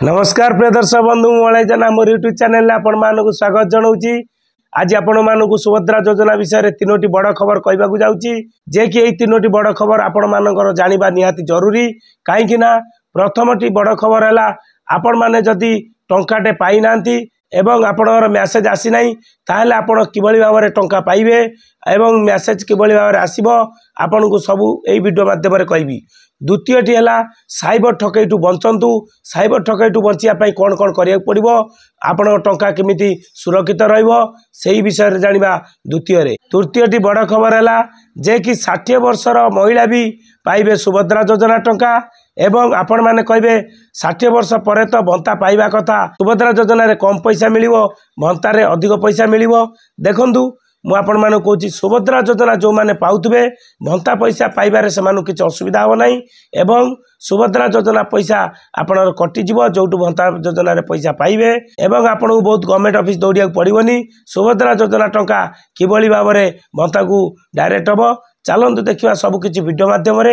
नमस्कार प्रिय दर्शक बंधु मलैजना मोर यूट्यूब चैनल आपण मानक स्वागत जनाऊँगी। आज आपण मानक सुभद्रा योजना विषय में तीनोटी बड़ खबर कहवाक जाऊँगी जे कि यही तीनोटी बड़ खबर आपण मानकर जानिबा निहाती जरूरी। कहीं प्रथमटी बड़ खबर है आपण मैंने जदि टंकाटे पाई नांती एवं आपणर मेसेज आसी नाही ताहले आपण किभली भाव में टंका पाइबे एवं मेसेज किभली भाव में आसीबो आपन को सबू एई वीडियो माध्यम रे कहबी। द्वितीयटी है साइबर ठकईठू बंचतु। साइबर ठकईठू बचिया कौन कौन करिया पड़िबो आपण टंका केमिति सुरक्षित रहिबो सेही विषय रे जानिबा द्वितीय रे। तृतीयटी बड़ खबर है जे कि 60 वर्षर महिला भी पाइबे सुभद्रा योजना टंका एवं आपण माने कहबे 60 वर्ष पर तो भंता पाइबा कथा सुभद्रा योजना रे कम पैसा मिलिबो भंता रे अधिक पैसा मिलिबो। देखंतु मु आपण माने कहूँ सुभद्रा योजना जो माने पाउथबे भंता पैसा पाइबारे से किसी असुविधा हो नहीं एवं सुभद्रा योजना पैसा आपणर कटिଯିव जोटू भंता योजना रे पैसा पाइबे एवं आपण को बहुत गवर्नमेंट ऑफिस दौड़िया पड़ोनी। सुभद्रा योजना टंका किभली भाव में भंता को डायरेक्ट हम चलतु देखा सबकि वीडियो माध्यम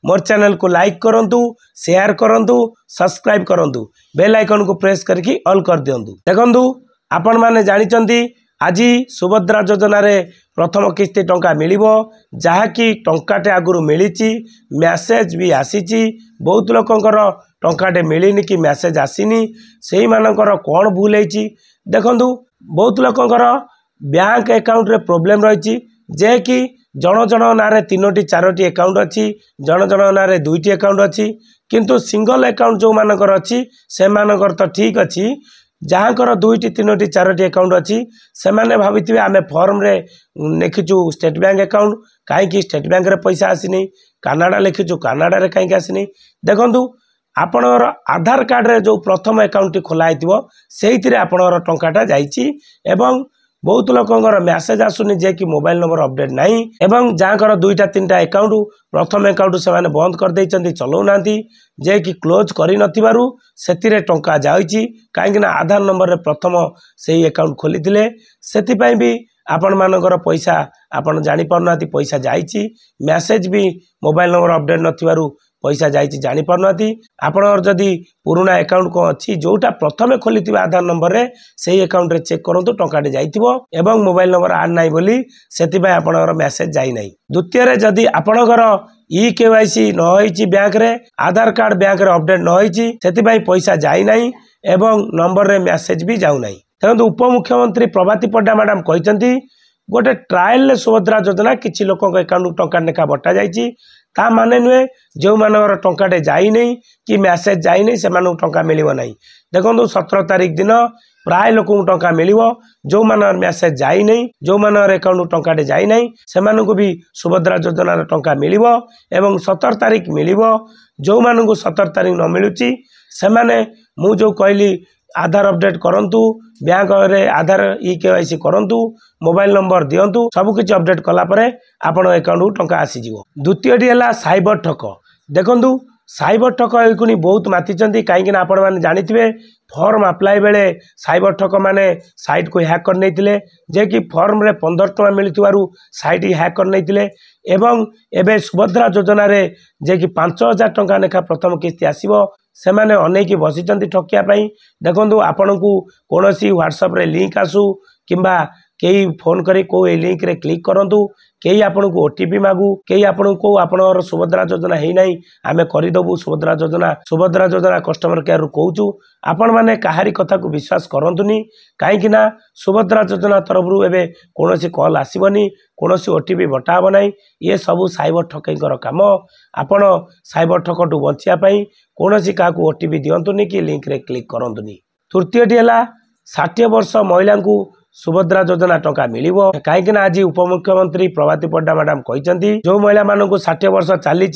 मोर चैनल को लाइक करंतु शेयर करंतु सब्सक्राइब करंतु बेल आइकन को प्रेस करके ऑल कर दियंतु। देखंतु आपण माने जानिचंती आज सुभद्रा योजना रे प्रथम किस्ती टंका मिलिबो जहाँकि टंकाटे आगुरु मिली मैसेज भी आसीची बहुत लोकंकर टंकाटे मिलनी कि मैसेज आसीनी सेही मानकर कौन भूल है देखंतु बहुत लोकंकर बैंक अकाउंट रे प्रॉब्लम रही जे कि जन जन नारे 3टी 4टी अकाउंट अच्छी जन जन नारे 2टी अकाउंट अच्छी किंतु सिंगल अकाउंट जो मानकर अच्छी से मानकर तो ठीक अच्छी जहाँकर 2टी 3टी 4टी अकाउंट अच्छी से माने भाभी आमे फॉर्म रे लिखिचु स्टेट बैंक अकाउंट कहीं स्टेट बैंक रे पैसा आसीनी कानाडा लिखिचु कानाडा रे कहीं आसीनी। देखंतु आपणर आधार कार्ड रे जो प्रथम अकाउंट टी खोला होइतिबो सेहितिरे आपणर टंकाटा जाईची एवं बहुत लोकंकर मैसेज आसुनी जे कि मोबाइल नंबर अपडेट नहीं एवं जहाँकर 2टा 3टा अकाउंट प्रथम अकाउंट से माने बंद कर देइचंती चलाउ नांती जे कि क्लोज करि नथिबारु सेतिरे टंका जाईची काहेकि आधार नंबर रे प्रथम सेही अकाउंट खोलिथिले सेति पई भी आपण मानकर पैसा आपण जानि पारनाती पैसा जाईची मैसेज भी मोबाइल नंबर अपडेट नथिबारु पैसा जाइए जानी पारनाती आपणर जदि पुराना अकाउंट कौन अच्छी जोटा प्रथम खोली आधार नंबर रे सही अकाउंट रे चेक करंतु टंकाटे जाइथिबो एवं मोबाइल नंबर आड नाही बोली सेतिबा आपणर मैसेज जाई नाही। द्वितीय रे जदि आपणकर KYC न होईची बैंक रे आधार कार्ड बैंक रे अपडेट न होईची सेतिबा पैसा जाई नाही एवं नंबर रे मैसेज भी जाउ नाही। देखंतु उपमुख्यमंत्री प्रभाती पड्डा मैडम कहचंती गोटे ट्रायल सुभद्रा योजना किसी लोक अकाउंट टंका लेखा बटा जाइए ता माने नुहे जो मानकर टंकाटे जाई नहीं कि मैसेज जाई नहीं से टंका मिलिबो नहीं। देखो 17 तारीख दिन प्राय लोक टंका मिलिबो जो मानकर मैसेज जाई नहीं जो मानकर अकाउंट टंकाटे जाई नहीं से मानकु भी सुभद्रा योजना टंका मिलिबो एवं 17 तारीख मिलिबो जो मानकु 17 तारीख न मिलुची से माने मु जो कहली आधार अपडेट करंतु बैंक रे आधार KYC करंतु मोबाइल नंबर दियंतु सबकिछि अपडेट कला परे आपण अकाउंट टंका आसी जिवो। द्वितीयटी है साइबर ठक। देखंतु साइबर ठक एकुनी बहुत मातिचंती कहीं आपण माने जानिथिबे फॉर्म अप्लाई बेले साइबर ठक माने साइट को हैक कर नैतिले जे कि फॉर्म रे 15 टका मिलुथिबारु साइट हैक कर नैतिले एवं एबे सुभद्रा योजना रे जे कि 5000 टका लेखा प्रथम किस्ती आसीबो से माने अनेक बसिचंती ठकिया पई। देखंतु आपण को कोनोसी व्हाट्सएप रे लिंक आसु किंबा कई फोन करी को ए लिंक रे क्लिक करंतु कई आपण को OTP मागु कई आपण को आपणर सुभद्रा योजना हेई नाही आमे करिदबु सुभद्रा योजना कस्टमर केयर कहूचु आपण माने काहारी कथा को विश्वास करंतुनी काहेकि ना सुभद्रा योजना तरफरु एबे कोनोसी कॉल आसीबनी कोनोसी OTP बटा हबो नाही ये सब साइबर ठकईकर काम। आपण साइबर ठकटू बचिया पई कोनोसी काकू OTP दियंतुनी कि लिंक रे क्लिक करंतुनी। तृतीयटी है 60 वर्ष महिला को सुभद्रा योजना टंका मिलिबो कहीं आज उपमुख्यमंत्री प्रभाती पड्डा मैडम कहचंती जो महिला मानक 60 वर्ष चली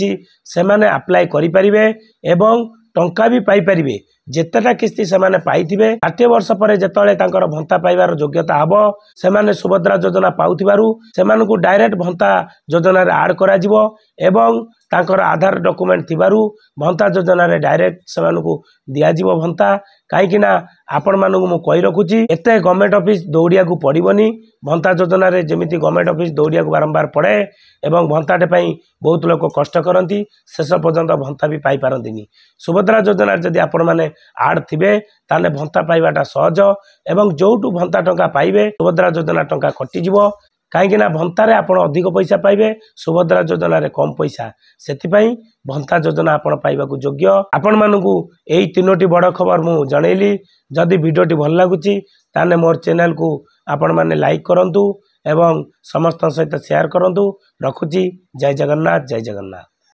से माने अप्लाई करि परिबे एवं टंका भी पाई परिबे जेतेटा किस्ती से माने पाइथिबे 60 वर्ष पर जेतले तांकर भंता पाइबार योग्यता हबो से माने सुभद्रा योजना पाउथिबारु से मानकु डायरेक्ट भंता योजना रे ऐड करा जिवो एवं तांकर आधार डॉक्यूमेंट थिबारु भंता योजना रे डायरेक्ट सेमानकु दियाजिवो भंता कहीं आपण मानक मु कही रखुची एते गवर्नमेंट ऑफिस दौड़िया को पड़ोनी भंता योजना रे जेमिति गवर्नमेंट ऑफिस दौड़िया को बारंबार पड़े एवं भंताटे बहुत लोग कष्ट करती शेष पर्यंत भंता भी पाई पारंतिनी सुभद्रा योजना जदि आपण माने आड थिबे ताले भंता पाइबाटा सहज एवं जोटू भंता टंका पाइबे सुभद्रा योजना टंका कटिजिवो कहीं भंतार आपण अधिक पैसा पाइबे सुभद्रा योजना रे कम पैसा से भंता योजना आपण पाइबाकू योग्य आपण मानकू एई तीनोटी बड़ खबर मु जनैली जदि वीडियोटी भल लागुची ताने मोर चैनल को आपण माने लाइक करंतु एवं समस्त सहित शेयर करंतु रखुची जय जगन्नाथ जय जगन्नाथ।